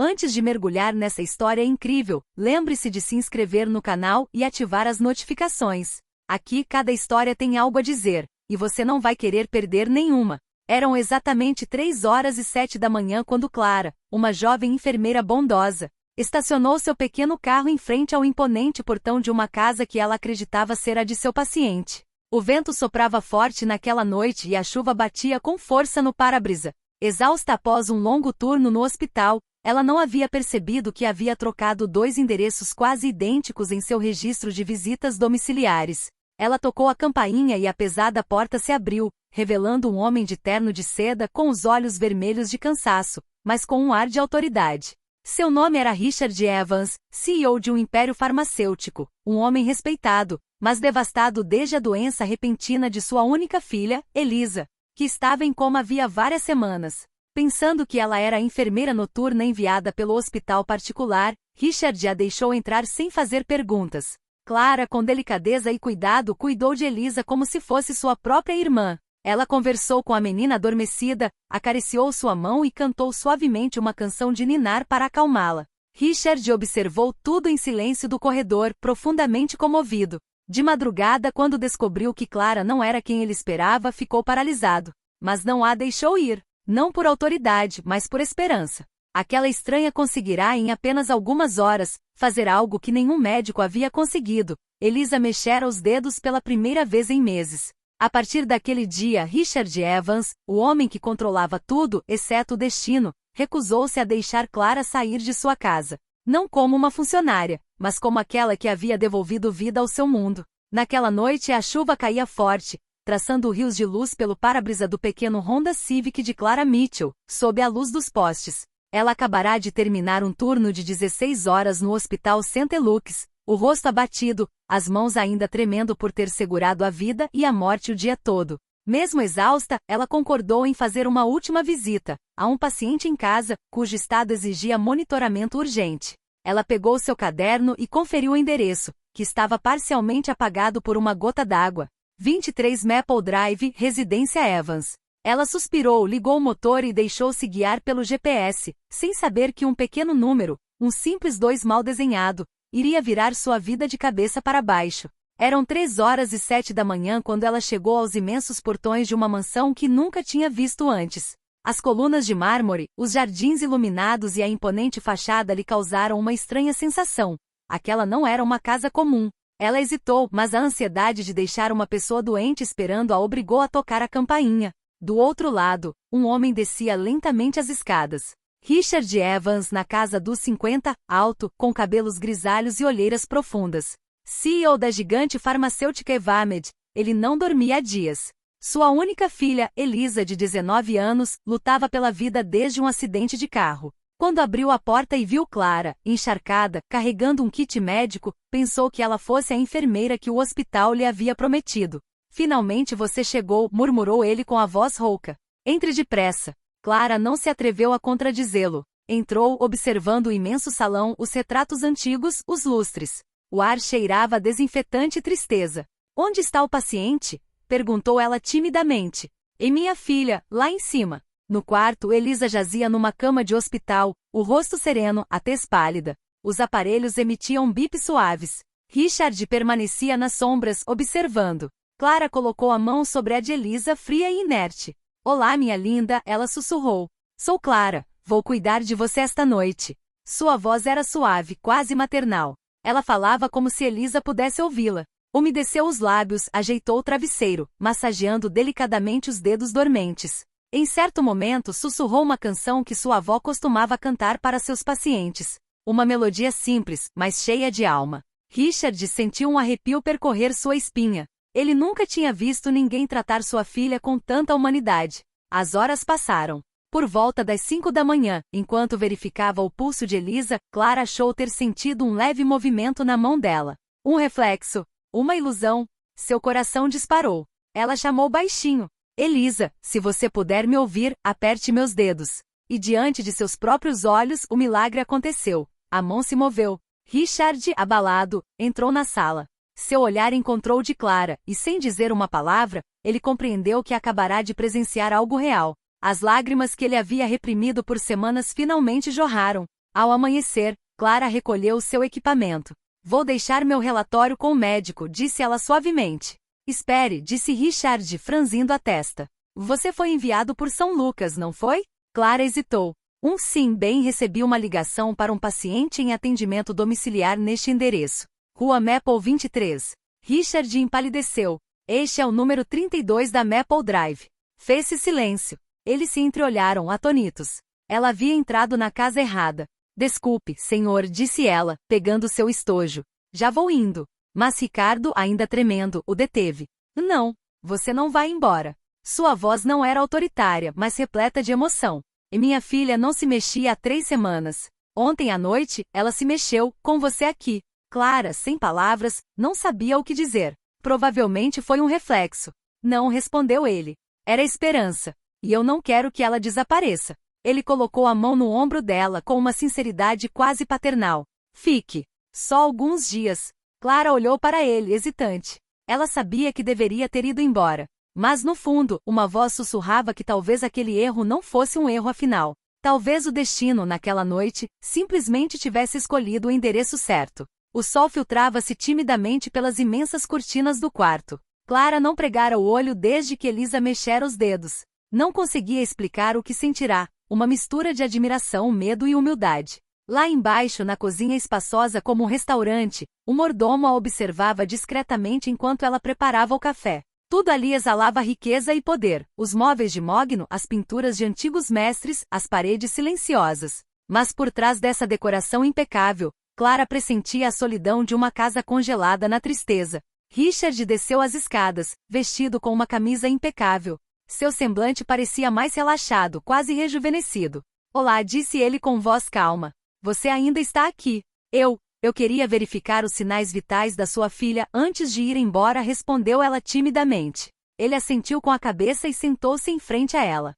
Antes de mergulhar nessa história incrível, lembre-se de se inscrever no canal e ativar as notificações. Aqui cada história tem algo a dizer, e você não vai querer perder nenhuma. Eram exatamente 3h07 da manhã quando Clara, uma jovem enfermeira bondosa, estacionou seu pequeno carro em frente ao imponente portão de uma casa que ela acreditava ser a de seu paciente. O vento soprava forte naquela noite e a chuva batia com força no para-brisa. Exausta após um longo turno no hospital, ela não havia percebido que havia trocado 2 endereços quase idênticos em seu registro de visitas domiciliares. Ela tocou a campainha e a pesada porta se abriu, revelando um homem de terno de seda com os olhos vermelhos de cansaço, mas com um ar de autoridade. Seu nome era Richard Evans, CEO de um império farmacêutico, um homem respeitado, mas devastado desde a doença repentina de sua única filha, Elisa, que estava em coma havia várias semanas. Pensando que ela era a enfermeira noturna enviada pelo hospital particular, Richard a deixou entrar sem fazer perguntas. Clara, com delicadeza e cuidado, cuidou de Elisa como se fosse sua própria irmã. Ela conversou com a menina adormecida, acariciou sua mão e cantou suavemente uma canção de ninar para acalmá-la. Richard observou tudo em silêncio do corredor, profundamente comovido. De madrugada, quando descobriu que Clara não era quem ele esperava, ficou paralisado. Mas não a deixou ir. Não por autoridade, mas por esperança. Aquela estranha conseguirá em apenas algumas horas fazer algo que nenhum médico havia conseguido. Elisa mexera os dedos pela primeira vez em meses. A partir daquele dia, Richard Evans, o homem que controlava tudo, exceto o destino, recusou-se a deixar Clara sair de sua casa. Não como uma funcionária, mas como aquela que havia devolvido vida ao seu mundo. Naquela noite a chuva caía forte, traçando rios de luz pelo para-brisa do pequeno Honda Civic de Clara Mitchell, sob a luz dos postes. Ela acabará de terminar um turno de 16 horas no Hospital St. Luke's, o rosto abatido, as mãos ainda tremendo por ter segurado a vida e a morte o dia todo. Mesmo exausta, ela concordou em fazer uma última visita a um paciente em casa, cujo estado exigia monitoramento urgente. Ela pegou seu caderno e conferiu o endereço, que estava parcialmente apagado por uma gota d'água. 23 Maple Drive, Residência Evans. Ela suspirou, ligou o motor e deixou-se guiar pelo GPS, sem saber que um pequeno número, um simples 2 mal desenhado, iria virar sua vida de cabeça para baixo. Eram 3h07 da manhã quando ela chegou aos imensos portões de uma mansão que nunca tinha visto antes. As colunas de mármore, os jardins iluminados e a imponente fachada lhe causaram uma estranha sensação. Aquela não era uma casa comum. Ela hesitou, mas a ansiedade de deixar uma pessoa doente esperando a obrigou a tocar a campainha. Do outro lado, um homem descia lentamente as escadas. Richard Evans, na casa dos 50, alto, com cabelos grisalhos e olheiras profundas. CEO da gigante farmacêutica Evamed, ele não dormia há dias. Sua única filha, Elisa, de 19 anos, lutava pela vida desde um acidente de carro. Quando abriu a porta e viu Clara, encharcada, carregando um kit médico, pensou que ela fosse a enfermeira que o hospital lhe havia prometido. Finalmente você chegou, murmurou ele com a voz rouca. Entre depressa. Clara não se atreveu a contradizê-lo. Entrou, observando o imenso salão, os retratos antigos, os lustres. O ar cheirava a desinfetante e tristeza. Onde está o paciente? Perguntou ela timidamente. E minha filha, lá em cima. No quarto, Elisa jazia numa cama de hospital, o rosto sereno, a tez pálida. Os aparelhos emitiam bips suaves. Richard permanecia nas sombras, observando. Clara colocou a mão sobre a de Elisa, fria e inerte. Olá, minha linda, ela sussurrou. Sou Clara, vou cuidar de você esta noite. Sua voz era suave, quase maternal. Ela falava como se Elisa pudesse ouvi-la. Umedeceu os lábios, ajeitou o travesseiro, massageando delicadamente os dedos dormentes. Em certo momento sussurrou uma canção que sua avó costumava cantar para seus pacientes. Uma melodia simples, mas cheia de alma. Richard sentiu um arrepio percorrer sua espinha. Ele nunca tinha visto ninguém tratar sua filha com tanta humanidade. As horas passaram. Por volta das 5 da manhã, enquanto verificava o pulso de Elisa, Clara achou ter sentido um leve movimento na mão dela. Um reflexo. Uma ilusão. Seu coração disparou. Ela chamou baixinho. Elisa, se você puder me ouvir, aperte meus dedos. E diante de seus próprios olhos, o milagre aconteceu. A mão se moveu. Richard, abalado, entrou na sala. Seu olhar encontrou o de Clara, e sem dizer uma palavra, ele compreendeu que acabará de presenciar algo real. As lágrimas que ele havia reprimido por semanas finalmente jorraram. Ao amanhecer, Clara recolheu seu equipamento. Vou deixar meu relatório com o médico, disse ela suavemente. Espere, disse Richard, franzindo a testa. Você foi enviado por São Lucas, não foi? Clara hesitou. Sim, bem, recebi uma ligação para um paciente em atendimento domiciliar neste endereço. Rua Maple 23. Richard empalideceu. Este é o número 32 da Maple Drive. Fez-se silêncio. Eles se entreolharam, atonitos. Ela havia entrado na casa errada. Desculpe, senhor, disse ela, pegando seu estojo. Já vou indo. Mas Ricardo, ainda tremendo, o deteve. Não, você não vai embora. Sua voz não era autoritária, mas repleta de emoção. E minha filha não se mexia há 3 semanas. Ontem à noite, ela se mexeu, com você aqui. Clara, sem palavras, não sabia o que dizer. Provavelmente foi um reflexo. Não, respondeu ele. Era esperança. E eu não quero que ela desapareça. Ele colocou a mão no ombro dela com uma sinceridade quase paternal. Fique. Só alguns dias. Clara olhou para ele, hesitante. Ela sabia que deveria ter ido embora. Mas no fundo, uma voz sussurrava que talvez aquele erro não fosse um erro afinal. Talvez o destino, naquela noite, simplesmente tivesse escolhido o endereço certo. O sol filtrava-se timidamente pelas imensas cortinas do quarto. Clara não pregara o olho desde que Elisa mexera os dedos. Não conseguia explicar o que sentirá, uma mistura de admiração, medo e humildade. Lá embaixo, na cozinha espaçosa como um restaurante, o mordomo a observava discretamente enquanto ela preparava o café. Tudo ali exalava riqueza e poder, os móveis de mogno, as pinturas de antigos mestres, as paredes silenciosas. Mas por trás dessa decoração impecável, Clara pressentia a solidão de uma casa congelada na tristeza. Richard desceu as escadas, vestido com uma camisa impecável. Seu semblante parecia mais relaxado, quase rejuvenescido. Olá, disse ele com voz calma. Você ainda está aqui. Eu queria verificar os sinais vitais da sua filha antes de ir embora, respondeu ela timidamente. Ele assentiu com a cabeça e sentou-se em frente a ela.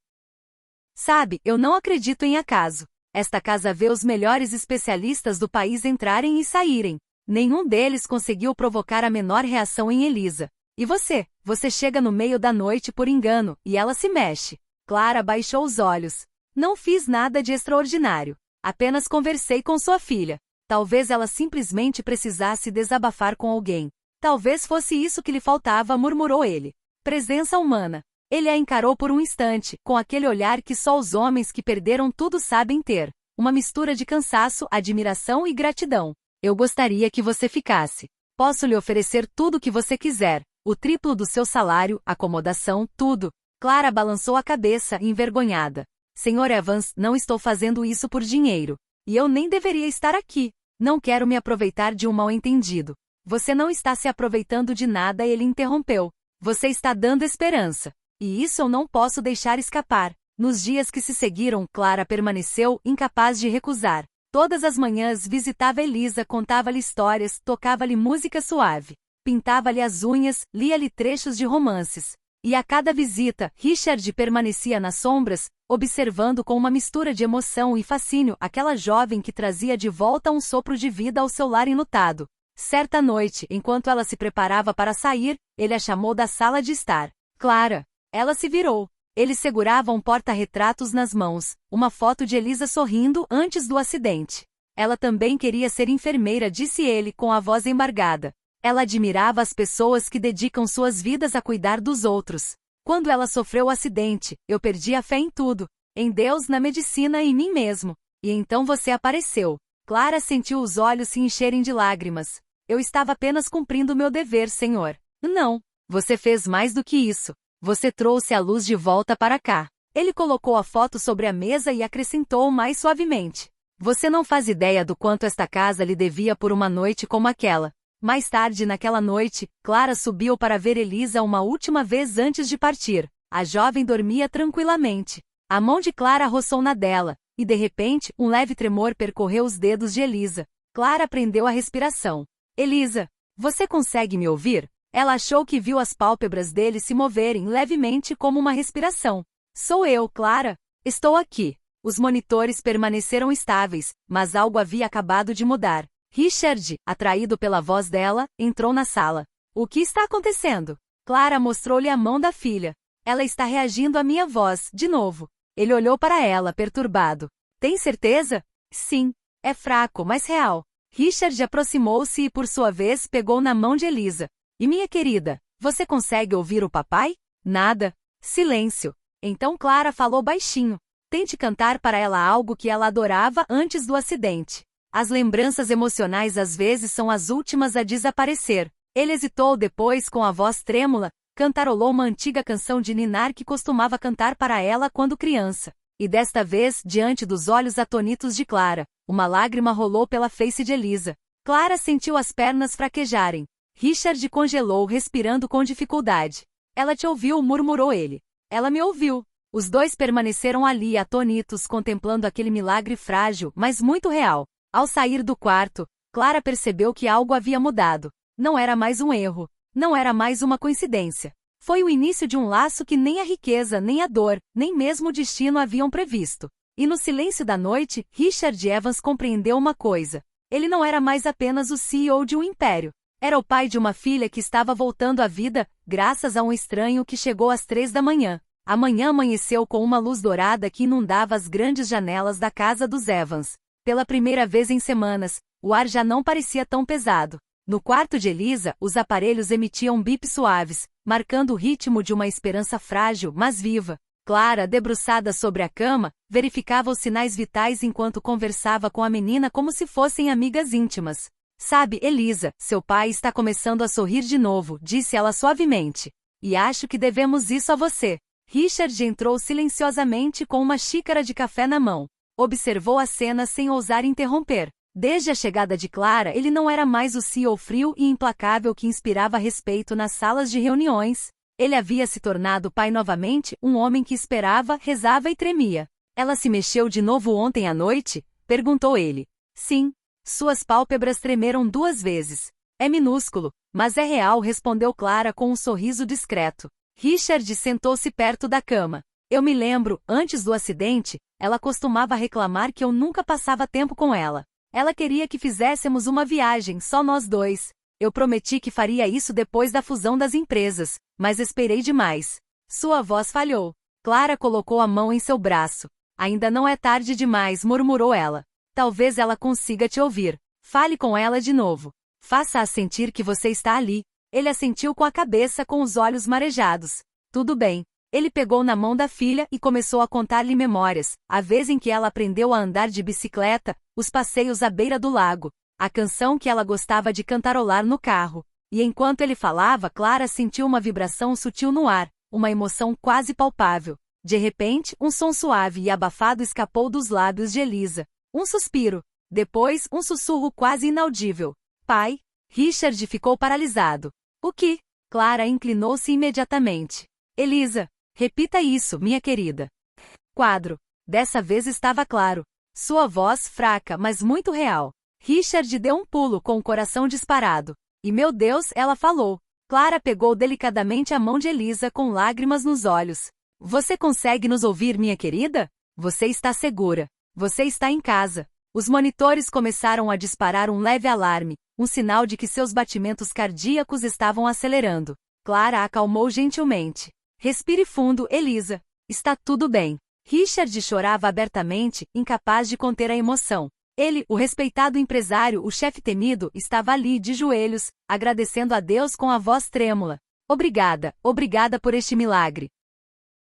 Sabe, eu não acredito em acaso. Esta casa vê os melhores especialistas do país entrarem e saírem. Nenhum deles conseguiu provocar a menor reação em Elisa. E você chega no meio da noite por engano, e ela se mexe. Clara baixou os olhos. Não fiz nada de extraordinário. Apenas conversei com sua filha. Talvez ela simplesmente precisasse desabafar com alguém. Talvez fosse isso que lhe faltava, murmurou ele. Presença humana. Ele a encarou por um instante, com aquele olhar que só os homens que perderam tudo sabem ter. Uma mistura de cansaço, admiração e gratidão. Eu gostaria que você ficasse. Posso lhe oferecer tudo o que você quiser. O triplo do seu salário, acomodação, tudo. Clara balançou a cabeça, envergonhada. Senhor Evans, não estou fazendo isso por dinheiro. E eu nem deveria estar aqui. Não quero me aproveitar de um mal-entendido. Você não está se aproveitando de nada, ele interrompeu. Você está dando esperança. E isso eu não posso deixar escapar. Nos dias que se seguiram, Clara permaneceu, incapaz de recusar. Todas as manhãs visitava Elisa, contava-lhe histórias, tocava-lhe música suave. Pintava-lhe as unhas, lia-lhe trechos de romances. E a cada visita, Richard permanecia nas sombras, observando com uma mistura de emoção e fascínio aquela jovem que trazia de volta um sopro de vida ao seu lar enlutado. Certa noite, enquanto ela se preparava para sair, ele a chamou da sala de estar. Clara. Ela se virou. Ele segurava um porta-retratos nas mãos, uma foto de Elisa sorrindo antes do acidente. Ela também queria ser enfermeira, disse ele com a voz embargada. Ela admirava as pessoas que dedicam suas vidas a cuidar dos outros. Quando ela sofreu o acidente, eu perdi a fé em tudo. Em Deus, na medicina e em mim mesmo. E então você apareceu. Clara sentiu os olhos se encherem de lágrimas. Eu estava apenas cumprindo meu dever, senhor. Não. Você fez mais do que isso. Você trouxe a luz de volta para cá. Ele colocou a foto sobre a mesa e acrescentou mais suavemente. Você não faz ideia do quanto esta casa lhe devia por uma noite como aquela. Mais tarde naquela noite, Clara subiu para ver Elisa uma última vez antes de partir. A jovem dormia tranquilamente. A mão de Clara roçou na dela, e de repente, um leve tremor percorreu os dedos de Elisa. Clara prendeu a respiração. Elisa, você consegue me ouvir? Ela achou que viu as pálpebras dele se moverem levemente como uma respiração. Sou eu, Clara. Estou aqui. Os monitores permaneceram estáveis, mas algo havia acabado de mudar. Richard, atraído pela voz dela, entrou na sala. O que está acontecendo? Clara mostrou-lhe a mão da filha. Ela está reagindo à minha voz, de novo. Ele olhou para ela, perturbado. Tem certeza? Sim. É fraco, mas real. Richard aproximou-se e por sua vez pegou na mão de Elisa. E minha querida, você consegue ouvir o papai? Nada. Silêncio. Então Clara falou baixinho. Tente cantar para ela algo que ela adorava antes do acidente. As lembranças emocionais às vezes são as últimas a desaparecer. Ele hesitou depois com a voz trêmula, cantarolou uma antiga canção de ninar que costumava cantar para ela quando criança. E desta vez, diante dos olhos atônitos de Clara, uma lágrima rolou pela face de Elisa. Clara sentiu as pernas fraquejarem. Richard congelou, respirando com dificuldade. Ela te ouviu, murmurou ele. Ela me ouviu. Os dois permaneceram ali atônitos contemplando aquele milagre frágil, mas muito real. Ao sair do quarto, Clara percebeu que algo havia mudado. Não era mais um erro. Não era mais uma coincidência. Foi o início de um laço que nem a riqueza, nem a dor, nem mesmo o destino haviam previsto. E no silêncio da noite, Richard Evans compreendeu uma coisa. Ele não era mais apenas o CEO de um império. Era o pai de uma filha que estava voltando à vida, graças a um estranho que chegou às 3 da manhã. A manhã amanheceu com uma luz dourada que inundava as grandes janelas da casa dos Evans. Pela primeira vez em semanas, o ar já não parecia tão pesado. No quarto de Elisa, os aparelhos emitiam bips suaves, marcando o ritmo de uma esperança frágil, mas viva. Clara, debruçada sobre a cama, verificava os sinais vitais enquanto conversava com a menina como se fossem amigas íntimas. Sabe, Elisa, seu pai está começando a sorrir de novo, disse ela suavemente. E acho que devemos isso a você. Richard entrou silenciosamente com uma xícara de café na mão. Observou a cena sem ousar interromper. Desde a chegada de Clara, ele não era mais o CEO frio e implacável que inspirava respeito nas salas de reuniões. Ele havia se tornado pai novamente, um homem que esperava, rezava e tremia. Ela se mexeu de novo ontem à noite? Perguntou ele. Sim. Suas pálpebras tremeram 2 vezes. É minúsculo, mas é real, respondeu Clara com um sorriso discreto. Richard sentou-se perto da cama. Eu me lembro, antes do acidente, ela costumava reclamar que eu nunca passava tempo com ela. Ela queria que fizéssemos uma viagem, só nós dois. Eu prometi que faria isso depois da fusão das empresas, mas esperei demais. Sua voz falhou. Clara colocou a mão em seu braço. Ainda não é tarde demais, murmurou ela. Talvez ela consiga te ouvir. Fale com ela de novo. Faça-a sentir que você está ali. Ele assentiu com a cabeça, com os olhos marejados. Tudo bem. Ele pegou na mão da filha e começou a contar-lhe memórias, a vez em que ela aprendeu a andar de bicicleta, os passeios à beira do lago, a canção que ela gostava de cantarolar no carro. E enquanto ele falava, Clara sentiu uma vibração sutil no ar, uma emoção quase palpável. De repente, um som suave e abafado escapou dos lábios de Elisa. Um suspiro. Depois, um sussurro quase inaudível. Pai? Richard ficou paralisado. O que? Clara inclinou-se imediatamente. Elisa. Repita isso, minha querida. Quadro. Dessa vez estava claro. Sua voz fraca, mas muito real. Richard deu um pulo com o coração disparado. E meu Deus, ela falou. Clara pegou delicadamente a mão de Elisa com lágrimas nos olhos. Você consegue nos ouvir, minha querida? Você está segura. Você está em casa. Os monitores começaram a disparar um leve alarme, um sinal de que seus batimentos cardíacos estavam acelerando. Clara acalmou gentilmente. Respire fundo, Elisa. Está tudo bem. Richard chorava abertamente, incapaz de conter a emoção. Ele, o respeitado empresário, o chefe temido, estava ali de joelhos, agradecendo a Deus com a voz trêmula. Obrigada, obrigada por este milagre.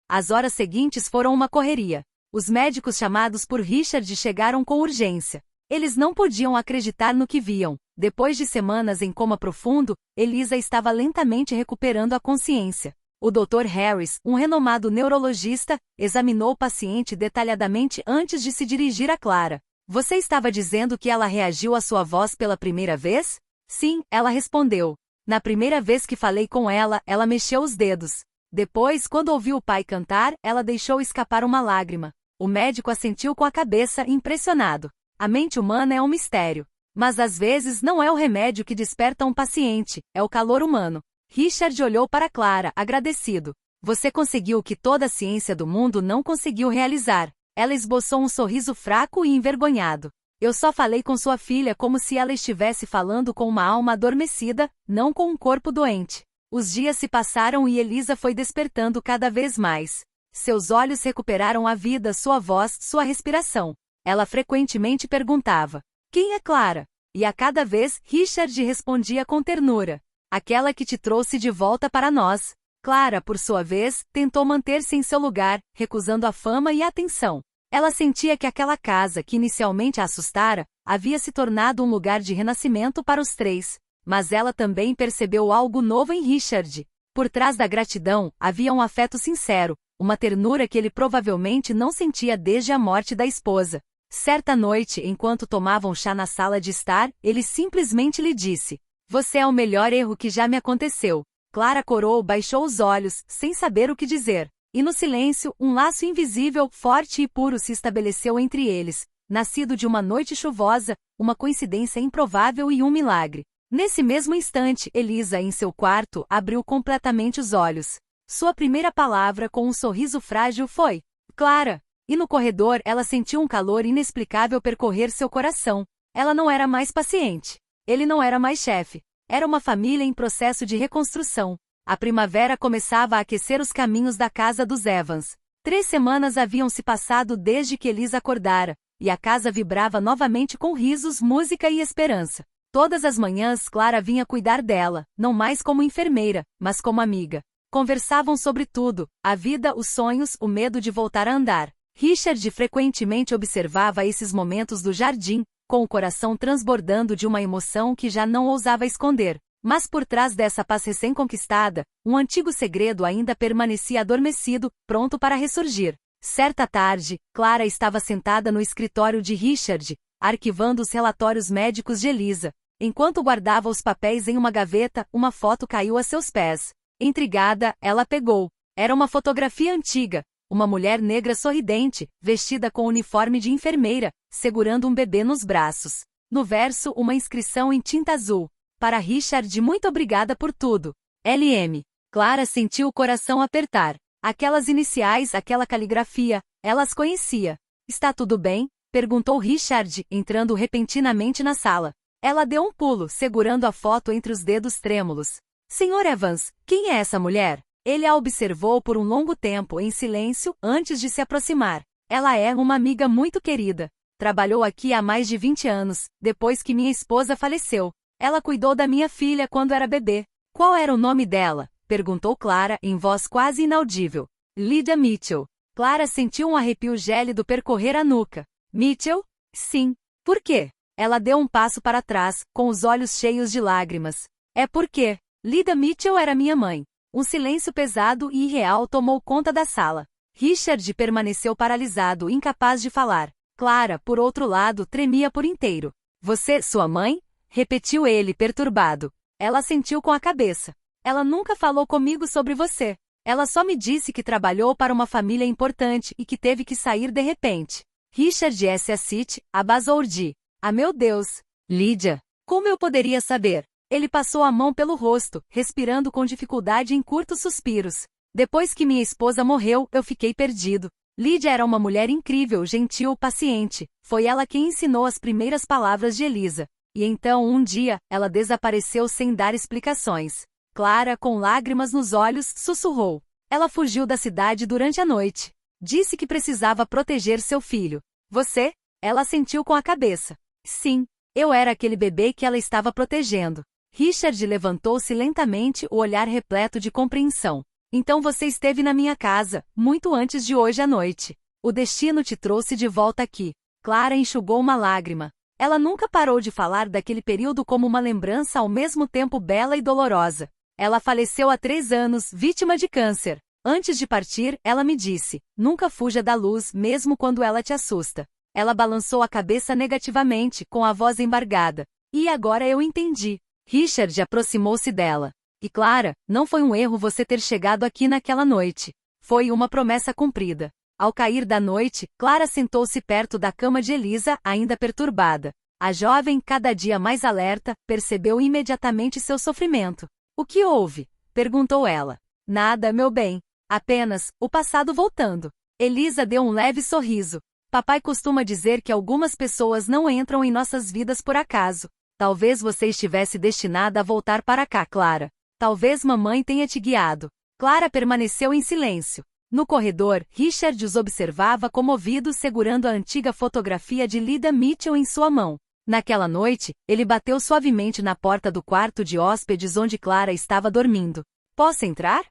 As horas seguintes foram uma correria. Os médicos chamados por Richard chegaram com urgência. Eles não podiam acreditar no que viam. Depois de semanas em coma profundo, Elisa estava lentamente recuperando a consciência. O Dr. Harris, um renomado neurologista, examinou o paciente detalhadamente antes de se dirigir a Clara. Você estava dizendo que ela reagiu à sua voz pela primeira vez? Sim, ela respondeu. Na primeira vez que falei com ela, ela mexeu os dedos. Depois, quando ouviu o pai cantar, ela deixou escapar uma lágrima. O médico assentiu com a cabeça, impressionado. A mente humana é um mistério. Mas às vezes não é o remédio que desperta um paciente, é o calor humano. Richard olhou para Clara, agradecido. Você conseguiu o que toda a ciência do mundo não conseguiu realizar. Ela esboçou um sorriso fraco e envergonhado. Eu só falei com sua filha como se ela estivesse falando com uma alma adormecida, não com um corpo doente. Os dias se passaram e Elisa foi despertando cada vez mais. Seus olhos recuperaram a vida, sua voz, sua respiração. Ela frequentemente perguntava: quem é Clara? E a cada vez, Richard respondia com ternura: aquela que te trouxe de volta para nós. Clara, por sua vez, tentou manter-se em seu lugar, recusando a fama e a atenção. Ela sentia que aquela casa que inicialmente a assustara, havia se tornado um lugar de renascimento para os três. Mas ela também percebeu algo novo em Richard. Por trás da gratidão, havia um afeto sincero, uma ternura que ele provavelmente não sentia desde a morte da esposa. Certa noite, enquanto tomavam chá na sala de estar, ele simplesmente lhe disse: você é o melhor erro que já me aconteceu. Clara corou, baixou os olhos, sem saber o que dizer. E no silêncio, um laço invisível, forte e puro se estabeleceu entre eles, nascido de uma noite chuvosa, uma coincidência improvável e um milagre. Nesse mesmo instante, Elisa, em seu quarto, abriu completamente os olhos. Sua primeira palavra, com um sorriso frágil, foi: Clara. E no corredor, ela sentiu um calor inexplicável percorrer seu coração. Ela não era mais paciente. Ele não era mais chefe. Era uma família em processo de reconstrução. A primavera começava a aquecer os caminhos da casa dos Evans. 3 semanas haviam se passado desde que Elisa acordara, e a casa vibrava novamente com risos, música e esperança. Todas as manhãs Clara vinha cuidar dela, não mais como enfermeira, mas como amiga. Conversavam sobre tudo: a vida, os sonhos, o medo de voltar a andar. Richard frequentemente observava esses momentos do jardim, com o coração transbordando de uma emoção que já não ousava esconder. Mas por trás dessa paz recém-conquistada, um antigo segredo ainda permanecia adormecido, pronto para ressurgir. Certa tarde, Clara estava sentada no escritório de Richard, arquivando os relatórios médicos de Elisa. Enquanto guardava os papéis em uma gaveta, uma foto caiu a seus pés. Intrigada, ela pegou. Era uma fotografia antiga. Uma mulher negra sorridente, vestida com uniforme de enfermeira, segurando um bebê nos braços. No verso, uma inscrição em tinta azul: para Richard, muito obrigada por tudo. LM. Clara sentiu o coração apertar. Aquelas iniciais, aquela caligrafia, ela as conhecia. Está tudo bem? Perguntou Richard, entrando repentinamente na sala. Ela deu um pulo, segurando a foto entre os dedos trêmulos. Sr. Evans, quem é essa mulher? Ele a observou por um longo tempo, em silêncio, antes de se aproximar. Ela é uma amiga muito querida. Trabalhou aqui há mais de 20 anos, depois que minha esposa faleceu. Ela cuidou da minha filha quando era bebê. Qual era o nome dela? Perguntou Clara, em voz quase inaudível. Lydia Mitchell. Clara sentiu um arrepio gélido percorrer a nuca. Mitchell? Sim. Por quê? Ela deu um passo para trás, com os olhos cheios de lágrimas. É porque Lydia Mitchell era minha mãe. Um silêncio pesado e irreal tomou conta da sala. Richard permaneceu paralisado, incapaz de falar. Clara, por outro lado, tremia por inteiro. Você, sua mãe? Repetiu ele, perturbado. Ela sentiu com a cabeça. Ela nunca falou comigo sobre você. Ela só me disse que trabalhou para uma família importante e que teve que sair de repente. Richard S. City, Abasourdi. Ah, meu Deus! Lydia! Como eu poderia saber? Ele passou a mão pelo rosto, respirando com dificuldade em curtos suspiros. Depois que minha esposa morreu, eu fiquei perdido. Lydia era uma mulher incrível, gentil, paciente. Foi ela quem ensinou as primeiras palavras de Elisa. E então, um dia, ela desapareceu sem dar explicações. Clara, com lágrimas nos olhos, sussurrou. Ela fugiu da cidade durante a noite. Disse que precisava proteger seu filho. Você? Ela assentiu com a cabeça. Sim, eu era aquele bebê que ela estava protegendo. Richard levantou-se lentamente, o olhar repleto de compreensão. Então você esteve na minha casa, muito antes de hoje à noite. O destino te trouxe de volta aqui. Clara enxugou uma lágrima. Ela nunca parou de falar daquele período como uma lembrança ao mesmo tempo bela e dolorosa. Ela faleceu há 3 anos, vítima de câncer. Antes de partir, ela me disse: nunca fuja da luz, mesmo quando ela te assusta. Ela balançou a cabeça negativamente, com a voz embargada. E agora eu entendi. Richard aproximou-se dela. E Clara, não foi um erro você ter chegado aqui naquela noite. Foi uma promessa cumprida. Ao cair da noite, Clara sentou-se perto da cama de Elisa, ainda perturbada. A jovem, cada dia mais alerta, percebeu imediatamente seu sofrimento. O que houve? Perguntou ela. Nada, meu bem. Apenas, o passado voltando. Elisa deu um leve sorriso. Papai costuma dizer que algumas pessoas não entram em nossas vidas por acaso. Talvez você estivesse destinada a voltar para cá, Clara. Talvez mamãe tenha te guiado. Clara permaneceu em silêncio. No corredor, Richard os observava comovido segurando a antiga fotografia de Lydia Mitchell em sua mão. Naquela noite, ele bateu suavemente na porta do quarto de hóspedes onde Clara estava dormindo. Posso entrar?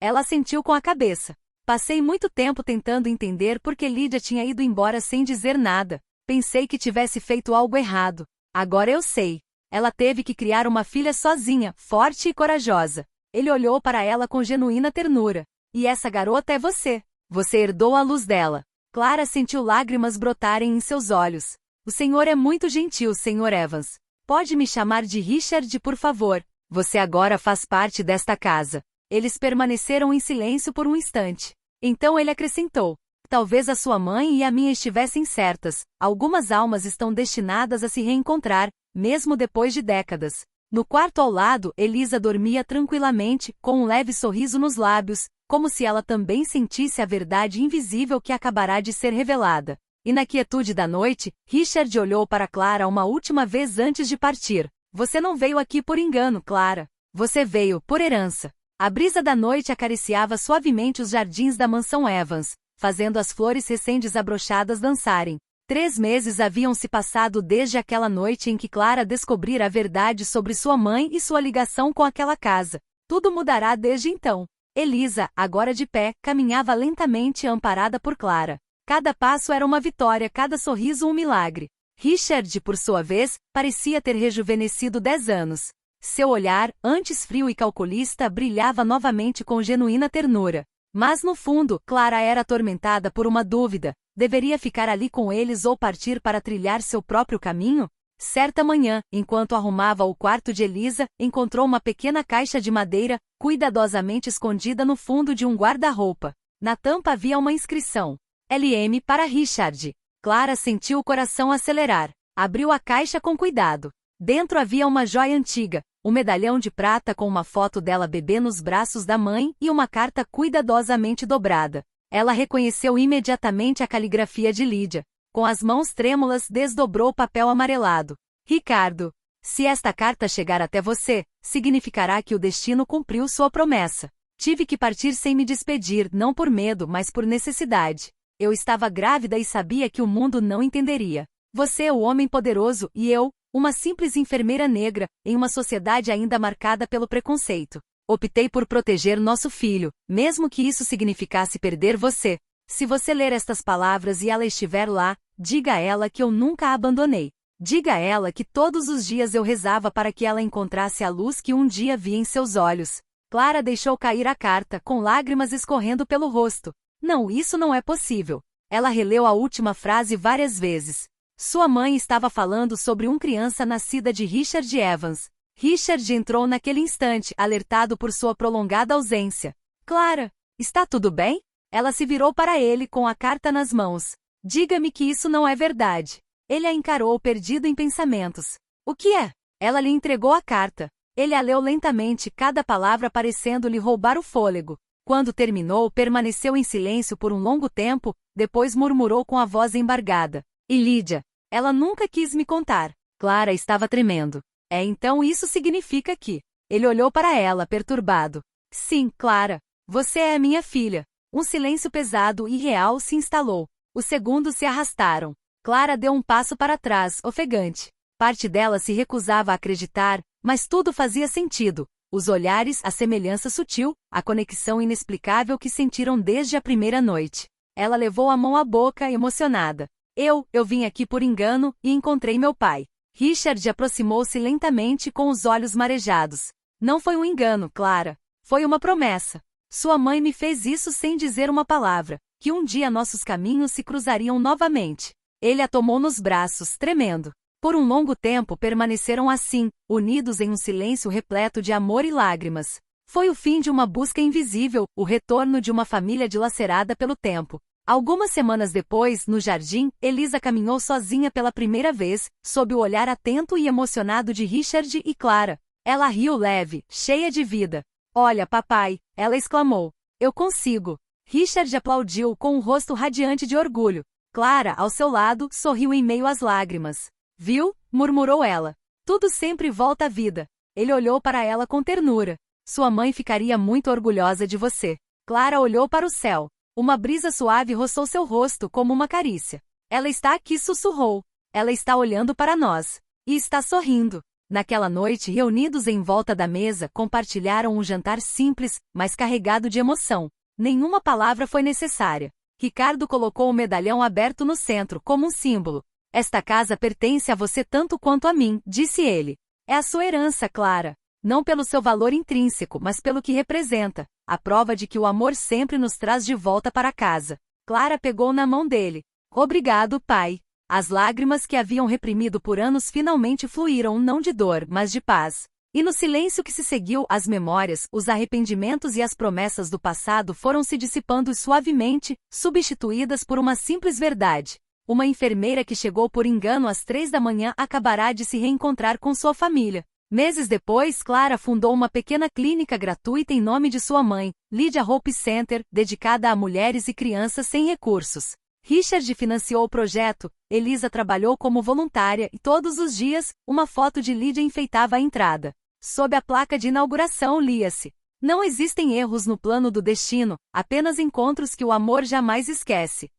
Ela assentiu com a cabeça. Passei muito tempo tentando entender por que Lydia tinha ido embora sem dizer nada. Pensei que tivesse feito algo errado. Agora eu sei. Ela teve que criar uma filha sozinha, forte e corajosa. Ele olhou para ela com genuína ternura. E essa garota é você. Você herdou a luz dela. Clara sentiu lágrimas brotarem em seus olhos. O senhor é muito gentil, Sr. Evans. Pode me chamar de Richard, por favor. Você agora faz parte desta casa. Eles permaneceram em silêncio por um instante. Então ele acrescentou. Talvez a sua mãe e a minha estivessem certas. Algumas almas estão destinadas a se reencontrar, mesmo depois de décadas. No quarto ao lado, Elisa dormia tranquilamente, com um leve sorriso nos lábios, como se ela também sentisse a verdade invisível que acabará de ser revelada. E na quietude da noite, Richard olhou para Clara uma última vez antes de partir. Você não veio aqui por engano, Clara. Você veio por herança. A brisa da noite acariciava suavemente os jardins da mansão Evans, fazendo as flores recém-desabrochadas dançarem. 3 meses haviam se passado desde aquela noite em que Clara descobrira a verdade sobre sua mãe e sua ligação com aquela casa. Tudo mudará desde então. Elisa, agora de pé, caminhava lentamente amparada por Clara. Cada passo era uma vitória, cada sorriso um milagre. Richard, por sua vez, parecia ter rejuvenescido 10 anos. Seu olhar, antes frio e calculista, brilhava novamente com genuína ternura. Mas no fundo, Clara era atormentada por uma dúvida. Deveria ficar ali com eles ou partir para trilhar seu próprio caminho? Certa manhã, enquanto arrumava o quarto de Elisa, encontrou uma pequena caixa de madeira, cuidadosamente escondida no fundo de um guarda-roupa. Na tampa havia uma inscrição. LM para Richard. Clara sentiu o coração acelerar. Abriu a caixa com cuidado. Dentro havia uma joia antiga, um medalhão de prata com uma foto dela bebê nos braços da mãe e uma carta cuidadosamente dobrada. Ela reconheceu imediatamente a caligrafia de Lydia. Com as mãos trêmulas, desdobrou o papel amarelado. Ricardo, se esta carta chegar até você, significará que o destino cumpriu sua promessa. Tive que partir sem me despedir, não por medo, mas por necessidade. Eu estava grávida e sabia que o mundo não entenderia. Você é o homem poderoso e eu, uma simples enfermeira negra, em uma sociedade ainda marcada pelo preconceito. Optei por proteger nosso filho, mesmo que isso significasse perder você. Se você ler estas palavras e ela estiver lá, diga a ela que eu nunca a abandonei. Diga a ela que todos os dias eu rezava para que ela encontrasse a luz que um dia vi em seus olhos. Clara deixou cair a carta, com lágrimas escorrendo pelo rosto. Não, isso não é possível. Ela releu a última frase várias vezes. Sua mãe estava falando sobre uma criança nascida de Richard Evans. Richard entrou naquele instante, alertado por sua prolongada ausência. Clara, está tudo bem? Ela se virou para ele com a carta nas mãos. Diga-me que isso não é verdade. Ele a encarou perdido em pensamentos. O que é? Ela lhe entregou a carta. Ele a leu lentamente, cada palavra parecendo-lhe roubar o fôlego. Quando terminou, permaneceu em silêncio por um longo tempo, depois murmurou com a voz embargada. E Lydia? Ela nunca quis me contar. Clara estava tremendo. Então isso significa que... Ele olhou para ela, perturbado. Sim, Clara. Você é minha filha. Um silêncio pesado e real se instalou. Os segundos se arrastaram. Clara deu um passo para trás, ofegante. Parte dela se recusava a acreditar, mas tudo fazia sentido. Os olhares, a semelhança sutil, a conexão inexplicável que sentiram desde a primeira noite. Ela levou a mão à boca, emocionada. Eu vim aqui por engano e encontrei meu pai. Richard aproximou-se lentamente com os olhos marejados. Não foi um engano, Clara. Foi uma promessa. Sua mãe me fez isso sem dizer uma palavra, que um dia nossos caminhos se cruzariam novamente. Ele a tomou nos braços, tremendo. Por um longo tempo permaneceram assim, unidos em um silêncio repleto de amor e lágrimas. Foi o fim de uma busca invisível, o retorno de uma família dilacerada pelo tempo. Algumas semanas depois, no jardim, Elisa caminhou sozinha pela primeira vez, sob o olhar atento e emocionado de Richard e Clara. Ela riu leve, cheia de vida. Olha, papai, ela exclamou. Eu consigo. Richard aplaudiu com um rosto radiante de orgulho. Clara, ao seu lado, sorriu em meio às lágrimas. Viu? Murmurou ela. Tudo sempre volta à vida. Ele olhou para ela com ternura. Sua mãe ficaria muito orgulhosa de você. Clara olhou para o céu. Uma brisa suave roçou seu rosto como uma carícia. Ela está aqui, sussurrou. Ela está olhando para nós. E está sorrindo. Naquela noite, reunidos em volta da mesa, compartilharam um jantar simples, mas carregado de emoção. Nenhuma palavra foi necessária. Ricardo colocou o medalhão aberto no centro, como um símbolo. Esta casa pertence a você tanto quanto a mim, disse ele. É a sua herança, Clara. Não pelo seu valor intrínseco, mas pelo que representa. A prova de que o amor sempre nos traz de volta para casa. Clara pegou na mão dele. Obrigado, pai. As lágrimas que haviam reprimido por anos finalmente fluíram não de dor, mas de paz. E no silêncio que se seguiu, as memórias, os arrependimentos e as promessas do passado foram se dissipando suavemente, substituídas por uma simples verdade. Uma enfermeira que chegou por engano às 3 da manhã acabará de se reencontrar com sua família. Meses depois, Clara fundou uma pequena clínica gratuita em nome de sua mãe, Lydia Hope Center, dedicada a mulheres e crianças sem recursos. Richard financiou o projeto, Elisa trabalhou como voluntária e todos os dias, uma foto de Lydia enfeitava a entrada. Sob a placa de inauguração lia-se: não existem erros no plano do destino, apenas encontros que o amor jamais esquece.